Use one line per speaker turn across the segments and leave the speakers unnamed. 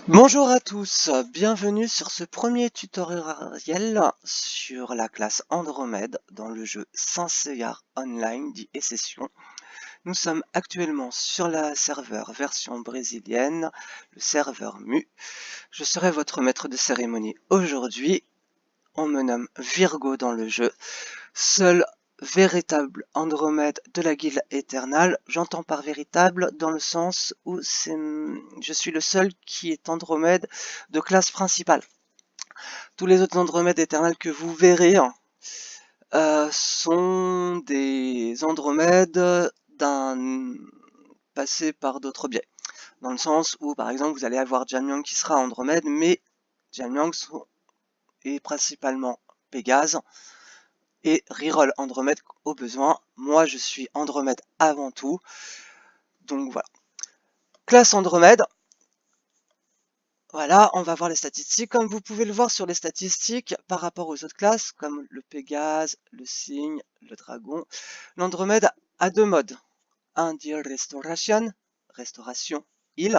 Bonjour à tous, bienvenue sur ce premier tutoriel sur la classe Andromède dans le jeu Saint Seiya Online dit et Session. Nous sommes actuellement sur la serveur version brésilienne, le serveur MU. Je serai votre maître de cérémonie aujourd'hui. On me nomme Virgo dans le jeu, seul véritable Andromède de la guilde éternelle. J'entends par véritable dans le sens où je suis le seul qui est Andromède de classe principale. Tous les autres Andromèdes éternels que vous verrez sont des Andromèdes d'un passé par d'autres biais. Dans le sens où, par exemple, vous allez avoir Jamyang qui sera Andromède, mais Jamyang est principalement Pégase, et reroll Andromède au besoin. Moi, je suis Andromède avant tout. Donc voilà. Classe Andromède. Voilà, on va voir les statistiques. Comme vous pouvez le voir sur les statistiques, par rapport aux autres classes, comme le Pégase, le Cygne, le Dragon, l'Andromède a deux modes. Un dit Restoration, restauration, heal,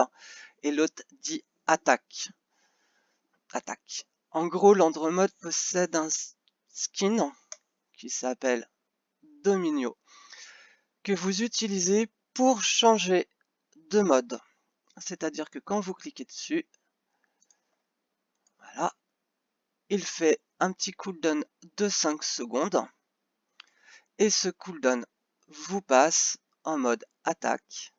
et l'autre dit attaque. En gros, l'Andromède possède un skin qui s'appelle Dominio, que vous utilisez pour changer de mode. C'est-à-dire que quand vous cliquez dessus, voilà, il fait un petit cooldown de 5 secondes. Et ce cooldown vous passe en mode attaque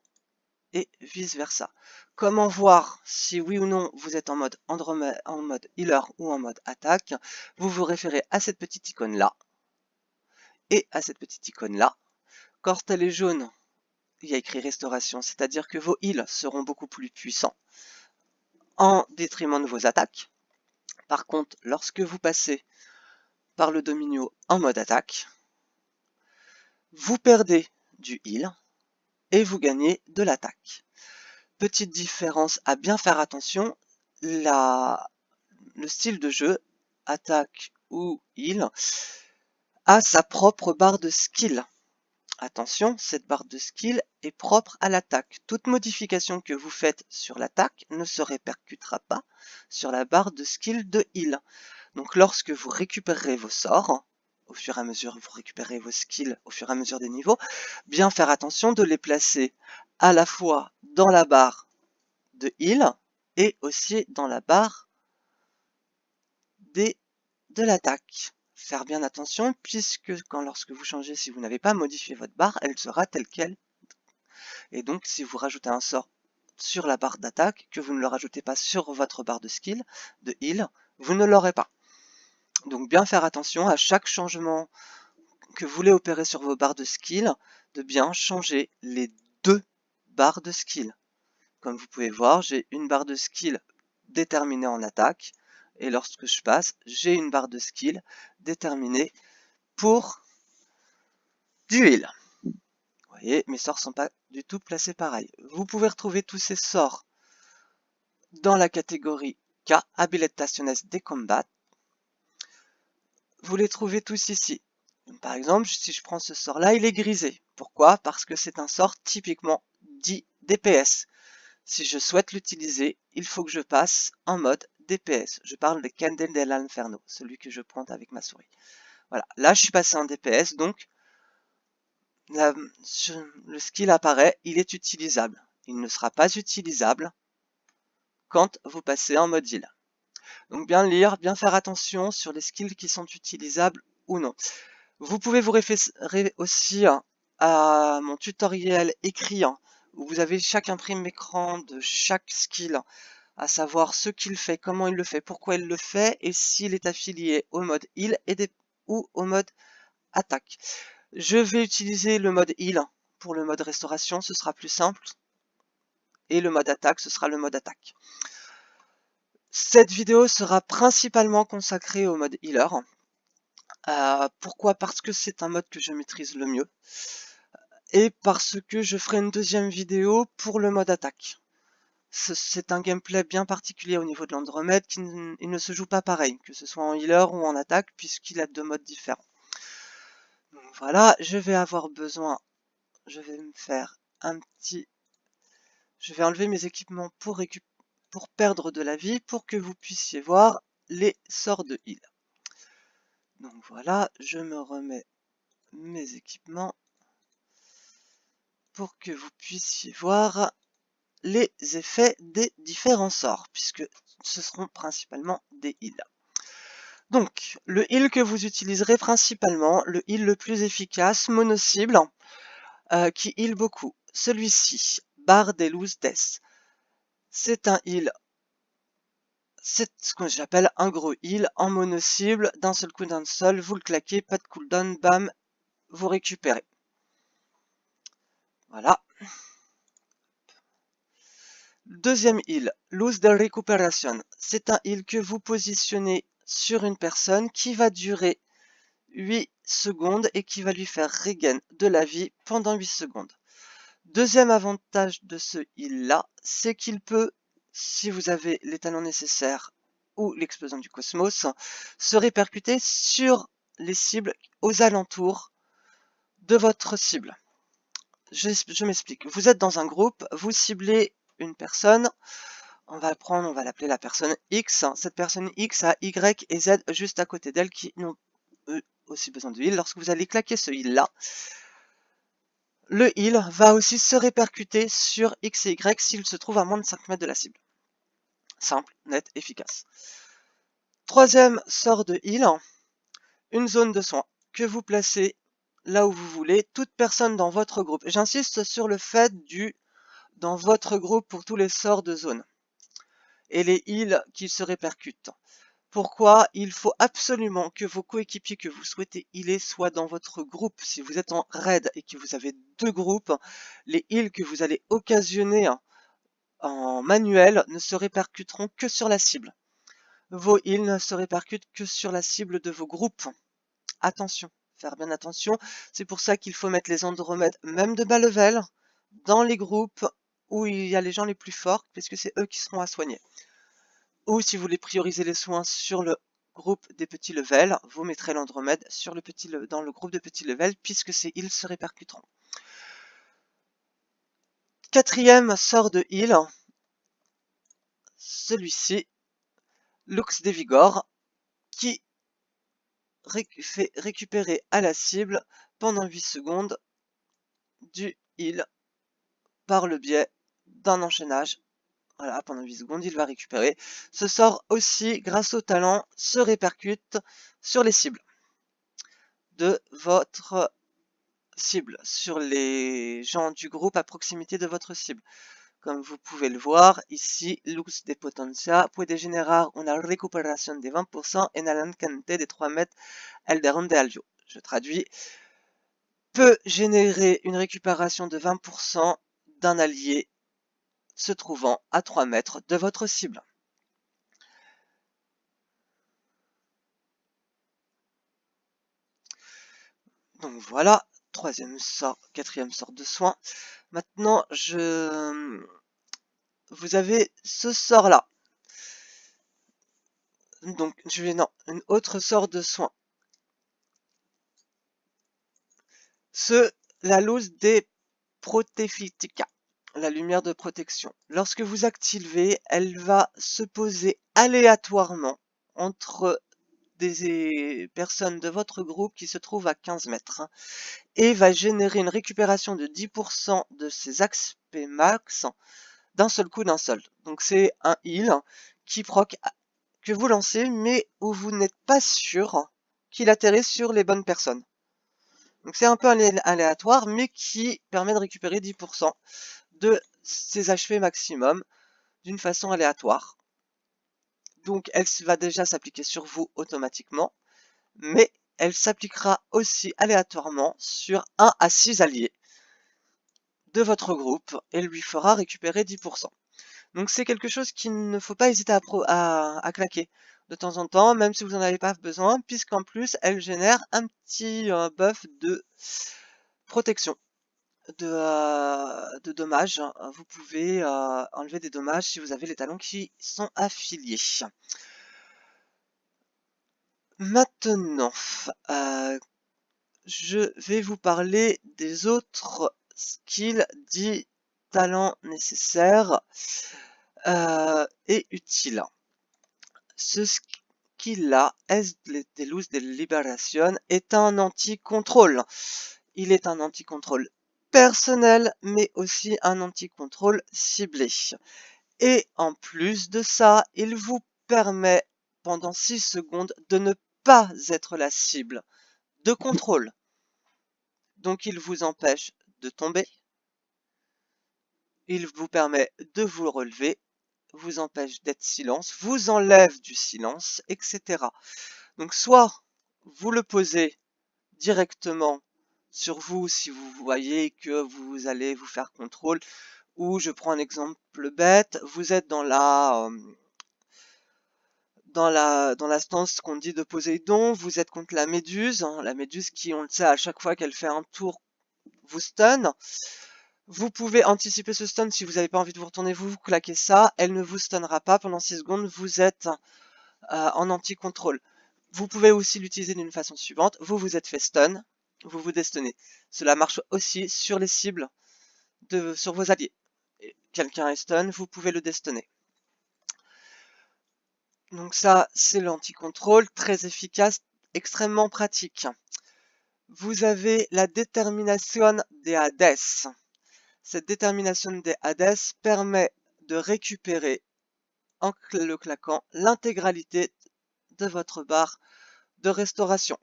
et vice versa. Comment voir si oui ou non vous êtes en mode Andromède, en mode healer ou en mode attaque? Vous vous référez à cette petite icône là et à cette petite icône là. Quand elle est jaune, il y a écrit restauration, c'est-à-dire que vos heals seront beaucoup plus puissants en détriment de vos attaques. Par contre, lorsque vous passez par le Dominio en mode attaque, vous perdez du heal et vous gagnez de l'attaque. Petite différence à bien faire attention, le style de jeu, attaque ou heal, a sa propre barre de skill. Attention, cette barre de skill est propre à l'attaque. Toute modification que vous faites sur l'attaque ne se répercutera pas sur la barre de skill de heal. Donc lorsque vous récupérez vos sorts, au fur et à mesure vous récupérez vos skills au fur et à mesure des niveaux, bien faire attention de les placer à la fois dans la barre de heal et aussi dans la barre de l'attaque. Faire bien attention puisque lorsque vous changez, si vous n'avez pas modifié votre barre, elle sera telle qu'elle. Et donc si vous rajoutez un sort sur la barre d'attaque, que vous ne le rajoutez pas sur votre barre de skill, de heal, vous ne l'aurez pas. Donc bien faire attention à chaque changement que vous voulez opérer sur vos barres de skill, de bien changer les deux barres de skill. Comme vous pouvez voir, j'ai une barre de skill déterminée en attaque, et lorsque je passe, j'ai une barre de skill déterminée pour du heal. Vous voyez, mes sorts ne sont pas du tout placés pareil. Vous pouvez retrouver tous ces sorts dans la catégorie K, Habilitaciones de Combat. Vous les trouvez tous ici. Par exemple, si je prends ce sort-là, il est grisé. Pourquoi? Parce que c'est un sort typiquement dit DPS. Si je souhaite l'utiliser, il faut que je passe en mode DPS. Je parle de Candle dell'Inferno, celui que je pointe avec ma souris. Voilà, là je suis passé en DPS, donc le skill apparaît, il est utilisable. Il ne sera pas utilisable quand vous passez en mode heal. Donc bien lire, bien faire attention sur les skills qui sont utilisables ou non. Vous pouvez vous référer aussi à mon tutoriel écrit où vous avez chaque imprime écran de chaque skill, à savoir ce qu'il fait, comment il le fait, pourquoi il le fait et s'il est affilié au mode heal ou au mode attaque. Je vais utiliser le mode heal pour le mode restauration, ce sera plus simple, et le mode attaque, ce sera le mode attaque. Cette vidéo sera principalement consacrée au mode healer. Pourquoi? Parce que c'est un mode que je maîtrise le mieux. Et parce que je ferai une deuxième vidéo pour le mode attaque. C'est un gameplay bien particulier au niveau de l'Andromède qui ne se joue pas pareil, que ce soit en healer ou en attaque, puisqu'il a deux modes différents. Donc voilà, je vais avoir besoin, je vais me faire un petit... Je vais enlever mes équipements pour perdre de la vie pour que vous puissiez voir les sorts de heal. Donc voilà, je me remets mes équipements pour que vous puissiez voir les effets des différents sorts, puisque ce seront principalement des heals. Donc, le heal que vous utiliserez principalement, le heal le plus efficace, mono-cible, qui heal beaucoup. Celui-ci, Bard et Loose Death. C'est un heal, c'est ce que j'appelle un gros heal en mono-cible, d'un seul coup d'un seul, vous le claquez, pas de cooldown, bam, vous récupérez. Voilà. Deuxième heal, Lose the Recuperation. C'est un heal que vous positionnez sur une personne qui va durer 8 secondes et qui va lui faire regain de la vie pendant 8 secondes. Deuxième avantage de ce heal là, c'est qu'il peut, si vous avez les talents nécessaires ou l'explosion du cosmos, se répercuter sur les cibles aux alentours de votre cible. Je m'explique. Vous êtes dans un groupe, vous ciblez une personne, on va l'appeler la personne X. Cette personne X a Y et Z juste à côté d'elle qui n'ont aussi besoin de heal. Lorsque vous allez claquer ce heal là, le heal va aussi se répercuter sur X et Y s'il se trouve à moins de 5 mètres de la cible. Simple, net, efficace. Troisième sort de heal, une zone de soin que vous placez là où vous voulez, toute personne dans votre groupe. J'insiste sur le fait du dans votre groupe pour tous les sorts de zone et les heals qui se répercutent. Pourquoi? Il faut absolument que vos coéquipiers que vous souhaitez healer soient dans votre groupe. Si vous êtes en raid et que vous avez deux groupes, les heals que vous allez occasionner en manuel ne se répercuteront que sur la cible. Vos heals ne se répercutent que sur la cible de vos groupes. Attention, faire bien attention. C'est pour ça qu'il faut mettre les andromèdes, même de bas level, dans les groupes où il y a les gens les plus forts, puisque c'est eux qui seront à soigner. Ou si vous voulez prioriser les soins sur le groupe des petits levels, vous mettrez l'andromède sur dans le groupe de petits levels, puisque ces heals se répercuteront. Quatrième sort de heal, celui-ci, Lux des Vigor, qui fait récupérer à la cible pendant 8 secondes du heal par le biais d'un enchaînage. Voilà, pendant 8 secondes, il va récupérer. Ce sort aussi, grâce au talent, se répercute sur les cibles de votre cible, sur les gens du groupe à proximité de votre cible. Comme vous pouvez le voir, ici, Lux de Potencia puede generar una recuperación de 20% en el alcance de 3 mètres Elderon de Alvio. Je traduis. Peut générer une récupération de 20% d'un allié se trouvant à 3 mètres de votre cible. Donc voilà, quatrième sort de soin. Maintenant, vous avez ce sort-là. Donc, une autre sort de soin. La luz des Protéphitica, la lumière de protection. Lorsque vous activez, elle va se poser aléatoirement entre des personnes de votre groupe qui se trouvent à 15 mètres et va générer une récupération de 10% de ses aspects max d'un seul coup d'un seul. Donc c'est un heal qui proc que vous lancez mais où vous n'êtes pas sûr qu'il atterrisse sur les bonnes personnes. Donc c'est un peu aléatoire mais qui permet de récupérer 10% de ses HP maximum d'une façon aléatoire. Donc elle va déjà s'appliquer sur vous automatiquement, mais elle s'appliquera aussi aléatoirement sur 1 à 6 alliés de votre groupe et lui fera récupérer 10%. Donc c'est quelque chose qu'il ne faut pas hésiter à claquer de temps en temps, même si vous n'en avez pas besoin, puisqu'en plus elle génère un petit buff de protection, de dommages. Vous pouvez enlever des dommages si vous avez les talents qui sont affiliés. Maintenant, je vais vous parler des autres skills dits talents nécessaires et est utile. Ce skill-là, Es de Luz de Liberación, est un anti-contrôle. Il est un anti-contrôle personnel, mais aussi un anti-contrôle ciblé. Et en plus de ça, il vous permet pendant 6 secondes de ne pas être la cible de contrôle. Donc il vous empêche de tomber, il vous permet de vous relever, vous empêche d'être silence, vous enlève du silence, etc. Donc soit vous le posez directement sur vous si vous voyez que vous allez vous faire contrôle, ou je prends un exemple bête, vous êtes dans la stance qu'on dit de Poséidon, vous êtes contre la méduse qui, on le sait, à chaque fois qu'elle fait un tour, vous stun. Vous pouvez anticiper ce stun si vous n'avez pas envie de vous retourner, vous claquez ça, elle ne vous stunnera pas pendant 6 secondes, vous êtes en anti-contrôle. Vous pouvez aussi l'utiliser d'une façon suivante, vous vous êtes fait stun, vous vous déstunnez. Cela marche aussi sur les cibles, sur vos alliés. Quelqu'un est stun, vous pouvez le destunner. Donc ça, c'est l'anti-contrôle, très efficace, extrêmement pratique. Vous avez la détermination des Hades. Cette détermination des Hades permet de récupérer, en le claquant, l'intégralité de votre barre de restauration.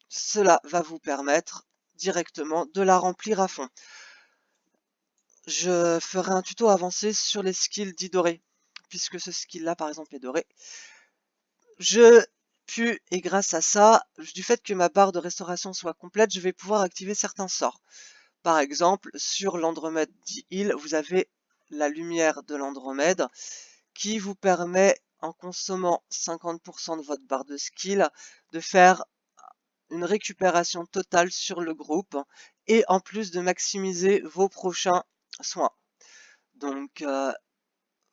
Cela va vous permettre directement de la remplir à fond. Je ferai un tuto avancé sur les skills dits dorés, puisque ce skill-là, par exemple, est doré. Et grâce à ça, du fait que ma barre de restauration soit complète, je vais pouvoir activer certains sorts. Par exemple, sur l'Andromède d'Heal, vous avez la lumière de l'Andromède qui vous permet, en consommant 50% de votre barre de skill, de faire une récupération totale sur le groupe et en plus de maximiser vos prochains soins. Donc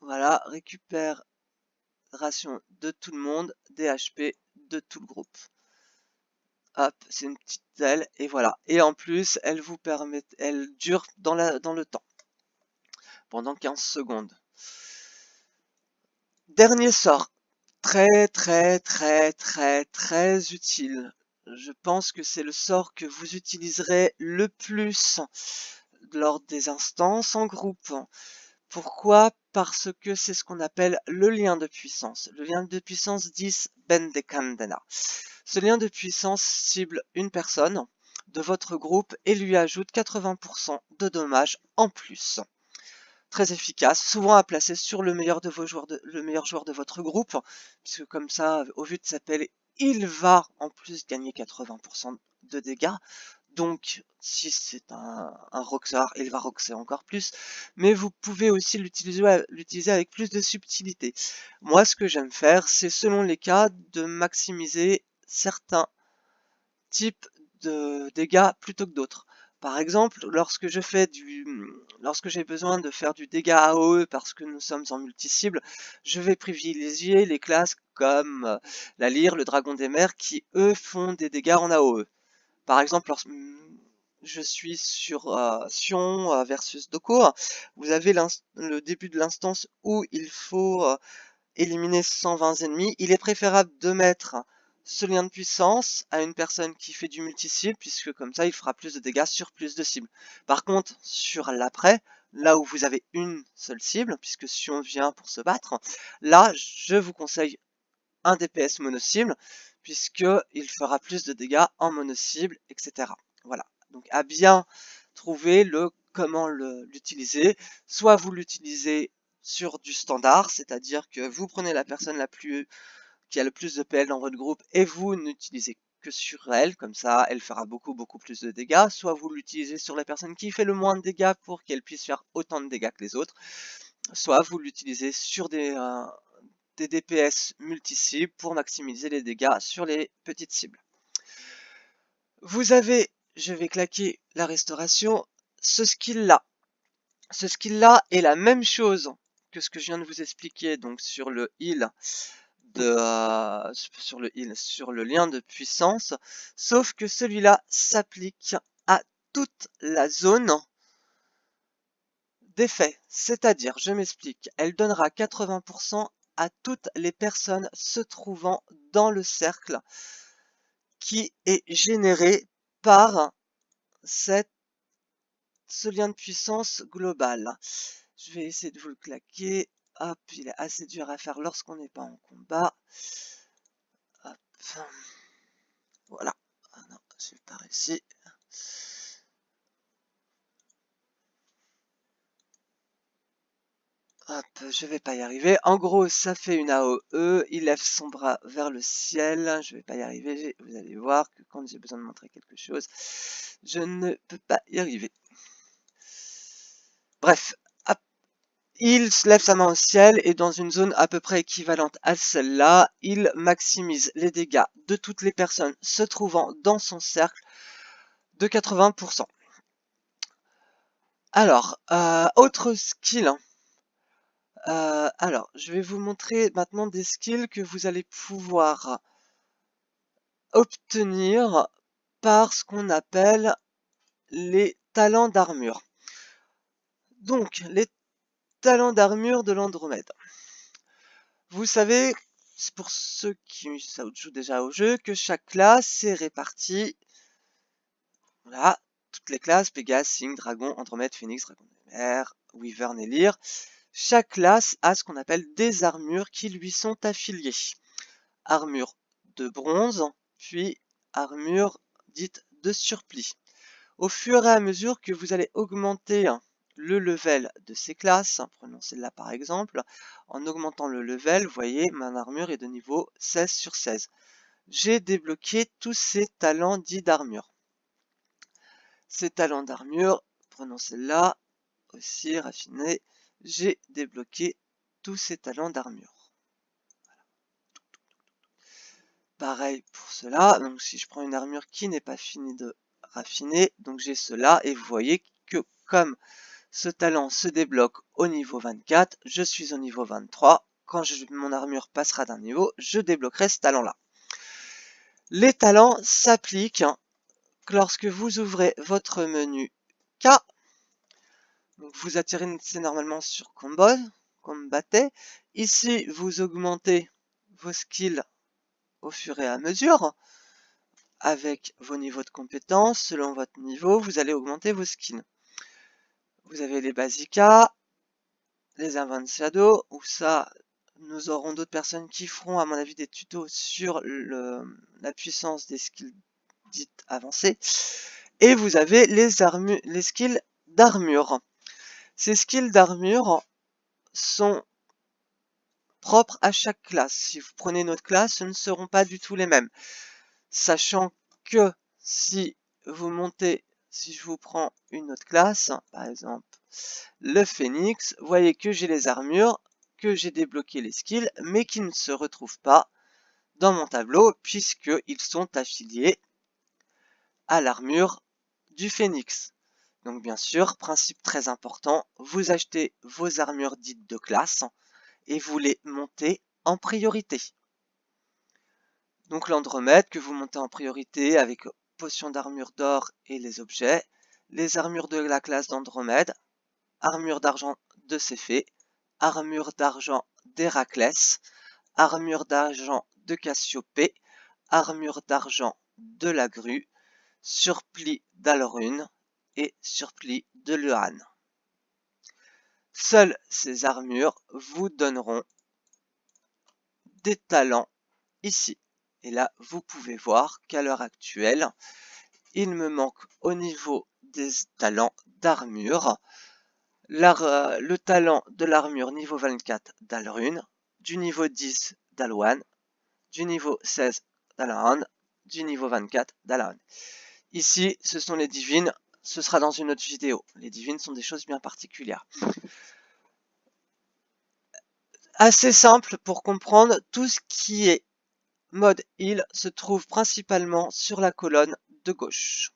voilà, récupération de tout le monde, des HP de tout le groupe. Hop, c'est une petite aile et voilà. Et en plus, elle vous permet, elle dure dans le temps, pendant 15 secondes. Dernier sort, très utile. Je pense que c'est le sort que vous utiliserez le plus lors des instances en groupe. Pourquoi? Parce que c'est ce qu'on appelle le lien de puissance. Le lien de puissance 10 Bendecandena. Ce lien de puissance cible une personne de votre groupe et lui ajoute 80% de dommages en plus. Très efficace, souvent à placer sur le meilleur joueur de votre groupe, puisque comme ça, au vu de sa pelle, il va en plus gagner 80% de dégâts. Donc, si c'est un Roxar, il va Roxer encore plus. Mais vous pouvez aussi l'utiliser avec plus de subtilité. Moi, ce que j'aime faire, c'est selon les cas, de maximiser certains types de dégâts plutôt que d'autres. Par exemple, lorsque j'ai besoin de faire du dégât AOE parce que nous sommes en multi-cible, je vais privilégier les classes comme la lyre, le dragon des mers, qui eux font des dégâts en AOE. Par exemple, lorsque je suis sur Sion versus Doko, vous avez le début de l'instance où il faut éliminer 120 ennemis. Il est préférable de mettre ce lien de puissance à une personne qui fait du multi-cible, puisque comme ça il fera plus de dégâts sur plus de cibles. Par contre, sur l'après, là où vous avez une seule cible, puisque Sion vient pour se battre, là je vous conseille un DPS mono-cible, puisqu'il fera plus de dégâts en mono-cible, etc. Voilà, donc à bien trouver comment l'utiliser. Soit vous l'utilisez sur du standard, c'est-à-dire que vous prenez la personne qui a le plus de PL dans votre groupe et vous n'utilisez que sur elle, comme ça elle fera beaucoup plus de dégâts. Soit vous l'utilisez sur la personne qui fait le moins de dégâts pour qu'elle puisse faire autant de dégâts que les autres. Soit vous l'utilisez sur des DPS multi-cibles pour maximiser les dégâts sur les petites cibles. Vous avez, je vais claquer la restauration, ce skill-là. Ce skill-là est la même chose que ce que je viens de vous expliquer donc sur le heal sur le lien de puissance, sauf que celui-là s'applique à toute la zone d'effet, c'est-à-dire, je m'explique, elle donnera 80% à toutes les personnes se trouvant dans le cercle qui est généré par ce lien de puissance global. Je vais essayer de vous le claquer. Hop, il est assez dur à faire lorsqu'on n'est pas en combat. Hop. Voilà. Ah non, j'ai pas réussi. Hop, je vais pas y arriver. En gros, ça fait une AOE. Il lève son bras vers le ciel. Je vais pas y arriver. Vous allez voir que quand j'ai besoin de montrer quelque chose, je ne peux pas y arriver. Bref, hop. Il lève sa main au ciel et dans une zone à peu près équivalente à celle-là, il maximise les dégâts de toutes les personnes se trouvant dans son cercle de 80%. Alors, autre skill. Alors, je vais vous montrer maintenant des skills que vous allez pouvoir obtenir par ce qu'on appelle les talents d'armure. Donc, les talents d'armure de l'Andromède. Vous savez, pour ceux qui jouent déjà au jeu, que chaque classe est répartie. Voilà, toutes les classes, Pégase, Cygne, Dragon, Andromède, Phénix, Dragon de mer, Wyvern et Lyre. Chaque classe a ce qu'on appelle des armures qui lui sont affiliées. Armure de bronze, puis armure dite de surplis. Au fur et à mesure que vous allez augmenter le level de ces classes, prenons celle-là par exemple, en augmentant le level, vous voyez, ma armure est de niveau 16 sur 16. J'ai débloqué tous ces talents dits d'armure. Ces talents d'armure, prenons celle-là, aussi raffiné, j'ai débloqué tous ces talents d'armure. Voilà. Pareil pour cela, donc si je prends une armure qui n'est pas finie de raffiner, donc j'ai cela, et vous voyez que comme ce talent se débloque au niveau 24, je suis au niveau 23, quand mon armure passera d'un niveau, je débloquerai ce talent-là. Les talents s'appliquent lorsque vous ouvrez votre menu K. Donc vous atterrissez normalement sur combattre. Ici, vous augmentez vos skills au fur et à mesure. Avec vos niveaux de compétences, selon votre niveau, vous allez augmenter vos skins. Vous avez les Basica, les Avanciado, où ça, nous aurons d'autres personnes qui feront, à mon avis, des tutos sur la puissance des skills dites avancées. Et vous avez les skills d'armure. Ces skills d'armure sont propres à chaque classe. Si vous prenez une autre classe, ce ne seront pas du tout les mêmes. Sachant que si vous montez, si je vous prends une autre classe, par exemple le Phénix, vous voyez que j'ai les armures, que j'ai débloqué les skills, mais qui ne se retrouvent pas dans mon tableau puisqu'ils sont affiliés à l'armure du Phénix. Donc bien sûr, principe très important, vous achetez vos armures dites de classe et vous les montez en priorité. Donc l'Andromède que vous montez en priorité avec potion d'armure d'or et les objets, les armures de la classe d'Andromède, armure d'argent de Céphée, armure d'argent d'Héraclès, armure d'argent de Cassiopée, armure d'argent de la grue, surplis d'Alrune et surplis de Leuhan. Seules ces armures vous donneront des talents ici. Et là, vous pouvez voir qu'à l'heure actuelle, il me manque au niveau des talents d'armure, le talent de l'armure niveau 24 d'Alrune, du niveau 10 d'Alwan, du niveau 16 d'Alahan, du niveau 24 d'Alahan. Ici, ce sont les divines, ce sera dans une autre vidéo. Les divines sont des choses bien particulières. Assez simple pour comprendre, tout ce qui est mode heal se trouve principalement sur la colonne de gauche.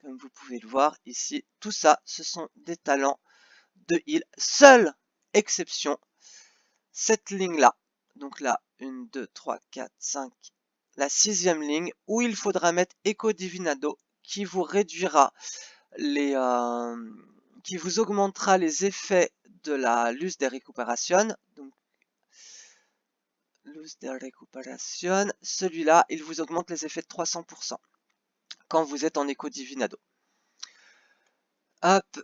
Comme vous pouvez le voir ici, tout ça, ce sont des talents de heal. Seule exception, cette ligne-là. Donc là, 1, 2, 3, 4, 5, la 6e ligne, où il faudra mettre Eco Divinado, qui vous réduira les qui vous augmentera les effets de la Luz de Recuperación. Donc, Luz de Recuperación, celui-là, il vous augmente les effets de 300% quand vous êtes en Eco Divinado. Hop.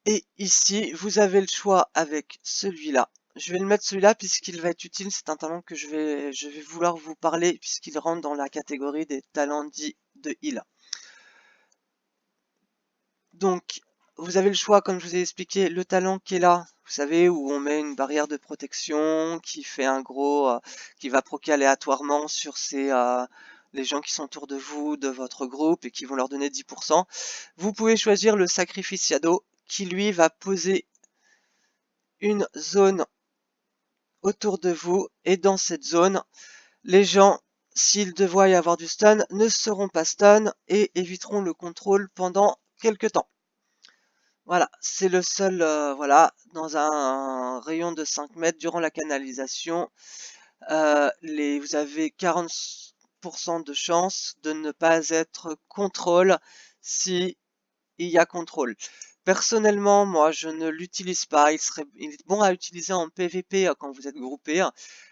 Et ici, vous avez le choix avec celui-là. Je vais le mettre celui-là puisqu'il va être utile. C'est un talent que je vais vouloir vous parler puisqu'il rentre dans la catégorie des talents dits de heal. Donc, vous avez le choix, comme je vous ai expliqué, le talent qui est là, vous savez, où on met une barrière de protection qui fait un gros, qui va proquer aléatoirement sur les gens qui sont autour de vous, de votre groupe, et qui vont leur donner 10%. Vous pouvez choisir le Sacrificiado, qui lui va poser une zone autour de vous, et dans cette zone, les gens, s'il devait y avoir du stun, ne seront pas stun et éviteront le contrôle pendant quelques temps. Voilà, c'est le seul, voilà, dans un rayon de 5 mètres durant la canalisation, vous avez 40% de chance de ne pas être contrôle si il y a contrôle. Personnellement, moi, je ne l'utilise pas. Il est bon à utiliser en PVP quand vous êtes groupé.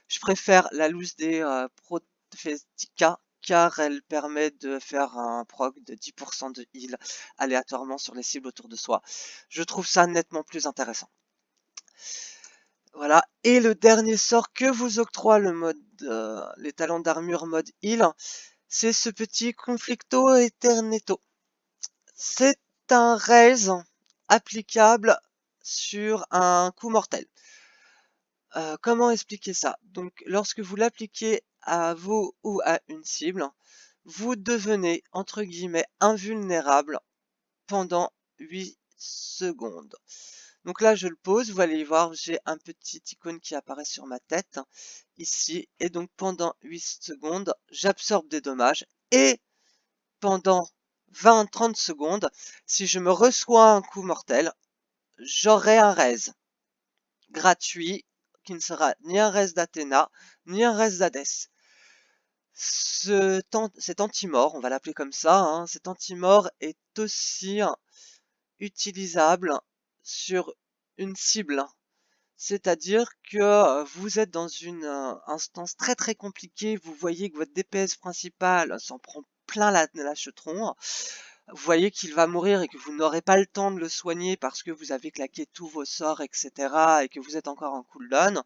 Je préfère la Luz des Profetica car elle permet de faire un proc de 10% de heal aléatoirement sur les cibles autour de soi. Je trouve ça nettement plus intéressant. Voilà. Et le dernier sort que vous octroie le mode, les talents d'armure mode heal, c'est ce petit Conflicto Eterneto. C'est un raise applicable sur un coup mortel. Comment expliquer ça? Donc, lorsque vous l'appliquez à vous ou à une cible, vous devenez, entre guillemets, invulnérable pendant 8 secondes. Donc là, je le pose, vous allez y voir, j'ai un petit icône qui apparaît sur ma tête, ici, et donc pendant 8 secondes, j'absorbe des dommages, et pendant 20-30 secondes, si je me reçois un coup mortel, j'aurai un raise gratuit qui ne sera ni un raise d'Athéna, ni un raise d'Hadès. Cet anti-mort, on va l'appeler comme ça, hein, cet anti-mort est aussi utilisable sur une cible. C'est-à-dire que vous êtes dans une instance très très compliquée, vous voyez que votre DPS principal s'en prend plein la chetron, vous voyez qu'il va mourir et que vous n'aurez pas le temps de le soigner parce que vous avez claqué tous vos sorts, etc. et que vous êtes encore en cooldown.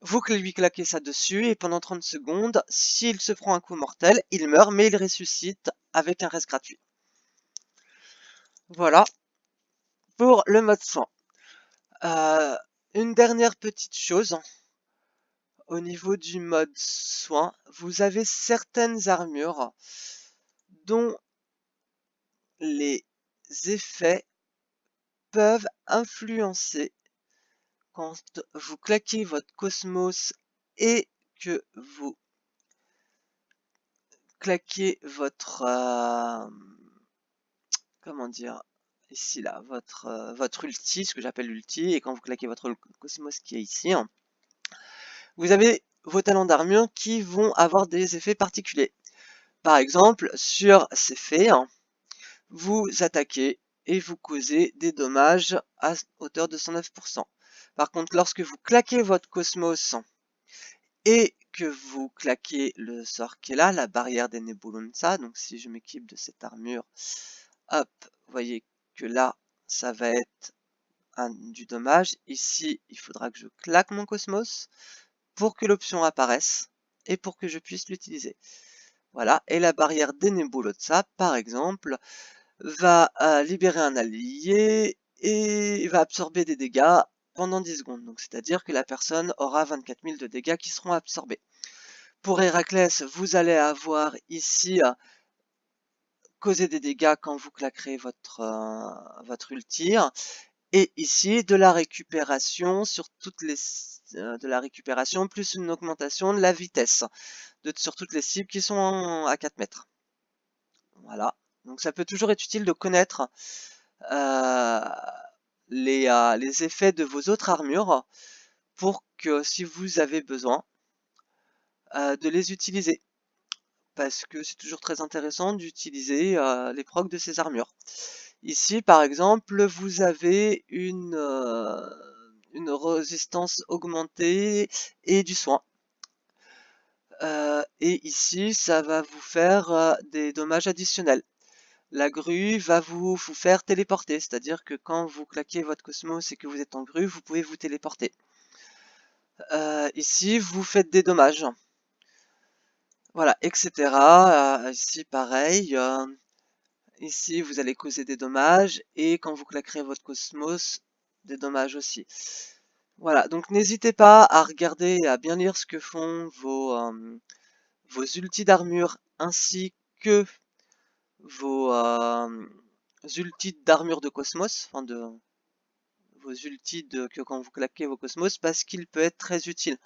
Vous lui claquez ça dessus et pendant 30 secondes, s'il se prend un coup mortel, il meurt mais il ressuscite avec un reste gratuit. Voilà pour le mode soin. Une dernière petite chose, au niveau du mode soin, vous avez certaines armures dont les effets peuvent influencer quand vous claquez votre cosmos et que vous claquez votre comment dire, ici là, votre ulti, ce que j'appelle ulti, et quand vous claquez votre cosmos qui est ici, vous avez vos talents d'armure qui vont avoir des effets particuliers. Par exemple, sur ces faits, vous attaquez et vous causez des dommages à hauteur de 109%. Par contre, lorsque vous claquez votre cosmos et que vous claquez le sort qui est là, la barrière des Nebulonsa, donc si je m'équipe de cette armure, hop, vous voyez que là, ça va être du dommage. Ici, il faudra que je claque mon cosmos pour que l'option apparaisse et pour que je puisse l'utiliser. Voilà, et la barrière des Nebulonsa, par exemple, va libérer un allié et va absorber des dégâts pendant 10 secondes. Donc c'est-à-dire que la personne aura 24 000 de dégâts qui seront absorbés. Pour Héraclès, vous allez avoir ici causer des dégâts quand vous claquerez votre ulti. Et ici, de la récupération sur toutes les de la récupération plus une augmentation de la vitesse sur toutes les cibles qui sont à 4 mètres. Voilà. Donc ça peut toujours être utile de connaître les effets de vos autres armures pour que si vous avez besoin de les utiliser. Parce que c'est toujours très intéressant d'utiliser les procs de ces armures. Ici, par exemple, vous avez une résistance augmentée et du soin. Et ici, ça va vous faire des dommages additionnels. La grue va vous faire téléporter, c'est-à-dire que quand vous claquez votre cosmos et que vous êtes en grue, vous pouvez vous téléporter. Ici, vous faites des dommages. Voilà, etc. Ici, pareil. Ici, vous allez causer des dommages. Et quand vous claquerez votre cosmos, des dommages aussi. Voilà, donc n'hésitez pas à regarder et à bien lire ce que font vos ultis d'armure ainsi que vos ultis d'armure de cosmos, enfin vos ultis que quand vous claquez vos cosmos, parce qu'il peut être très utile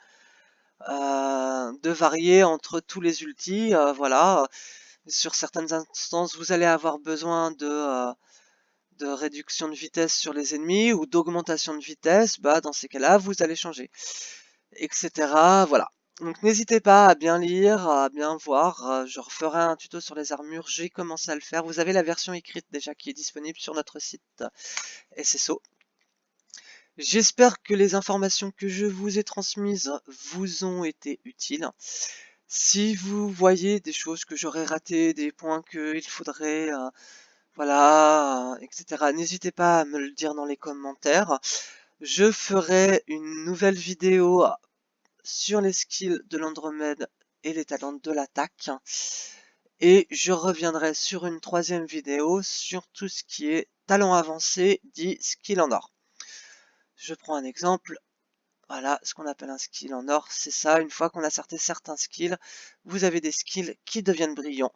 de varier entre tous les ultis. Voilà, sur certaines instances, vous allez avoir besoin de réduction de vitesse sur les ennemis ou d'augmentation de vitesse. Bah, dans ces cas-là, vous allez changer, etc. Voilà. Donc n'hésitez pas à bien lire, à bien voir. Je referai un tuto sur les armures, j'ai commencé à le faire. Vous avez la version écrite déjà qui est disponible sur notre site SSO. J'espère que les informations que je vous ai transmises vous ont été utiles. Si vous voyez des choses que j'aurais ratées, des points qu'il faudrait, voilà, etc., n'hésitez pas à me le dire dans les commentaires. Je ferai une nouvelle vidéo sur les skills de l'Andromède et les talents de l'attaque. Et je reviendrai sur une troisième vidéo sur tout ce qui est talent avancé, dit skill en or. Je prends un exemple. Voilà, ce qu'on appelle un skill en or, c'est ça. Une fois qu'on a sorti certains skills, vous avez des skills qui deviennent brillants,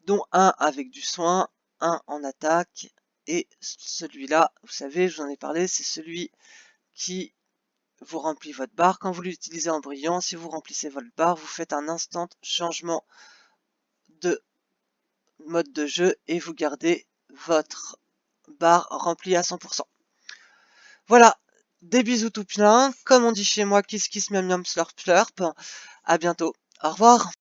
dont un avec du soin, un en attaque, et celui-là, vous savez, je vous en ai parlé, c'est celui qui vous remplit votre barre. Quand vous l'utilisez en brillant, si vous remplissez votre barre, vous faites un instant changement de mode de jeu et vous gardez votre barre remplie à 100%. Voilà, des bisous tout plein. Comme on dit chez moi, kiss kiss miam miam slurp slurp. À bientôt. Au revoir.